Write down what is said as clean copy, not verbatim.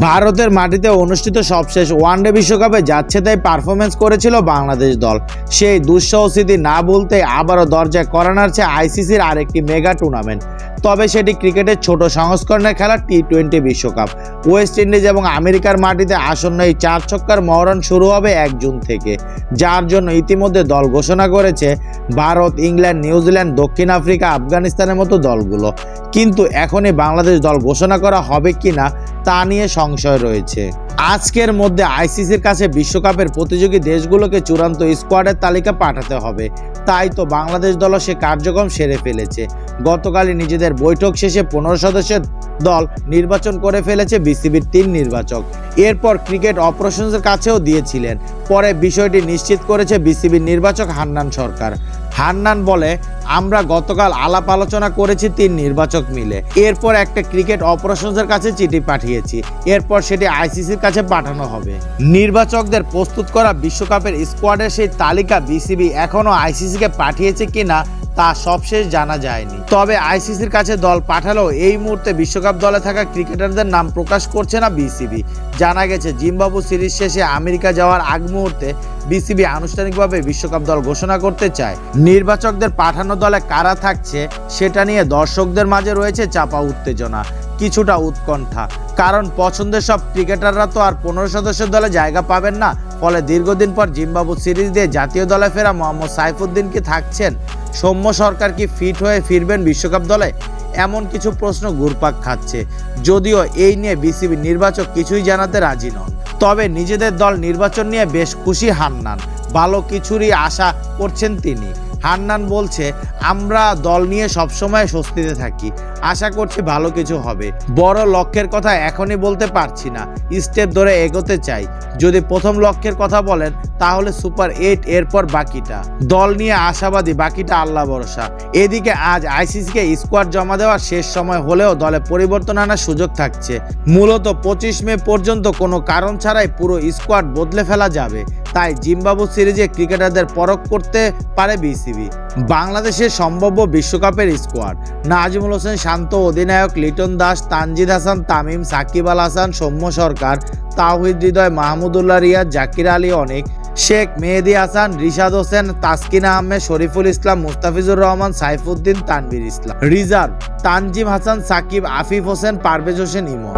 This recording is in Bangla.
ভারতের মাটিতে অনুষ্ঠিত সবশেষ ওয়ানডে বিশ্বকাপে যাচ্ছে তাই পারফরমেন্স করেছিল বাংলাদেশ দল। সেই দুঃসহ স্মৃতি না ভুলতে আবারও দরজায় কড়া নাড়ছে আইসিসির আরেকটি মেগা টুর্নামেন্ট। তবে সেটি ক্রিকেটের ছোট সংস্করণের খেলা টি-20 বিশ্বকাপ। ওয়েস্ট ইন্ডিজ এবং আমেরিকার মাটিতে আসন্ন এই 4 ছক্কার মহরণ শুরু হবে 1 জুন থেকে, যার জন্য ইতিমধ্যে দল ঘোষণা করেছে ভারত, ইংল্যান্ড, নিউজিল্যান্ড, দক্ষিণ আফ্রিকা, আফগানিস্তানের মতো দলগুলো। কিন্তু এখনই বাংলাদেশ দল ঘোষণা করা হবে কিনা তা নিয়ে সংশয় রয়েছে। আজকের মধ্যে আইসিসির কাছে বিশ্বকাপের প্রতিযোগী দেশগুলোকে চূড়ান্ত স্কোয়াডের তালিকা পাঠাতে হবে। তাই তো বাংলাদেশ দলও সে কার্যক্রম সেরে ফেলেছে। গতকালই নিজেদের বৈঠক শেষে 15 সদস্যের দল নির্বাচন করে ফেলেছে বিসিবির 3 নির্বাচক। এরপর ক্রিকেট অপারেশনসের কাছেও দিয়েছিলেন। পরে বিষয়টি নিশ্চিত করেছে বিসিবির নির্বাচক হান্নান সরকার। হান্নান বলে, আমরা গতকাল আলাপ আলোচনা করেছি 3 নির্বাচক মিলে। এরপর একটা ক্রিকেট অপারেশনসের কাছে চিঠি পাঠিয়েছি। এরপর সেটি আইসিসির কাছে পাঠানো হবে। নির্বাচকদের প্রস্তুত করা বিশ্বকাপের স্কোয়াডের সেই তালিকা বিসিবি এখনও আইসিসিকে পাঠিয়েছে কিনা তা সবশেষ জানা যায়নি। তবে আইসিসির কাছে দল পাঠালেও এই মুহূর্তে বিশ্বকাপ দলে থাকা ক্রিকেটারদের নাম প্রকাশ করছে না বিসিবি। জানা গেছে জিম্বাবু সিরিজ শেষে আমেরিকা যাওয়ার আগ মুহূর্তে বিসিবি আনুষ্ঠানিকভাবে বিশ্বকাপ দল ঘোষণা করতে চায়। নির্বাচকদের পাঠানো দলে কারা থাকছে সেটা নিয়ে দর্শকদের মাঝে রয়েছে চাপা উত্তেজনা, কিছুটা উৎকণ্ঠা। কারণ পছন্দের সব ক্রিকেটাররা তো আর 15 সদস্যের দলে জায়গা পাবেন না। ফলে দীর্ঘদিন পর জিম্বাবু সিরিজ দিয়ে জাতীয় দলে ফেরা মোহাম্মদ সাইফুদ্দিন কি থাকছেন? সৌম্য সরকার কি ফিট হয়ে ফিরবেন বিশ্বকাপ দলে? এমন কিছু প্রশ্ন ঘুরপাক খাচ্ছে। যদিও এই নিয়ে বিসিবি নির্বাচক কিছুই জানাতে রাজি নন। তবে নিজেদের দল নির্বাচন নিয়ে বেশ খুশি হান্নান। ভালো কিছুরই আশা করছেন তিনি। হান্নান বলছে, আমরা দল নিয়ে সবসময় স্বস্তিতে থাকি, আশা করছি ভালো কিছু হবে। বড় লক্ষ্যের কথা এখনই বলতে পারছি না, স্টেপ ধরে এগোতে চাই। যদি প্রথম লক্ষ্যের কথা বলেন তাহলে সুপার 8, এরপর বাকিটা। দল নিয়ে আশাবাদী, বাকিটা আল্লাহ ভরসা। এদিকে আজ আইসিসিকে স্কোয়াড জমা দেওয়ার শেষ সময় হলেও দলে পরিবর্তন আনার সুযোগ থাকছে। মূলত 25 মে পর্যন্ত কোনো কারণ ছাড়াই পুরো স্কোয়াড বদলে ফেলা যাবে। তাই জিম্বাবু সিরিজে ক্রিকেটারদের পরখ করতে পারে বিসিবি। বাংলাদেশের সম্ভাব্য বিশ্বকাপের স্কোয়াড: নাজমুল হোসেন শান্ত অধিনায়ক, লিটন দাস, তানজিদ হাসান তামিম, সাকিব আল হাসান, সৌম্য সরকার, তাওহিদ হৃদয়, মাহমুদুল্লাহ রিয়াদ, জাকির আলী অনিক, শেখ মেহেদী হাসান, রিশাদ হোসেন, তাসকিন আহমেদ, শরীফুল ইসলাম, মুস্তাফিজুর রহমান, সাইফুদ্দিন, তানভীর ইসলাম। রিজার্ভ: তানজিম হাসান, সাকিব, আফিফ হোসেন, পারভেজ হোসেন ইমন।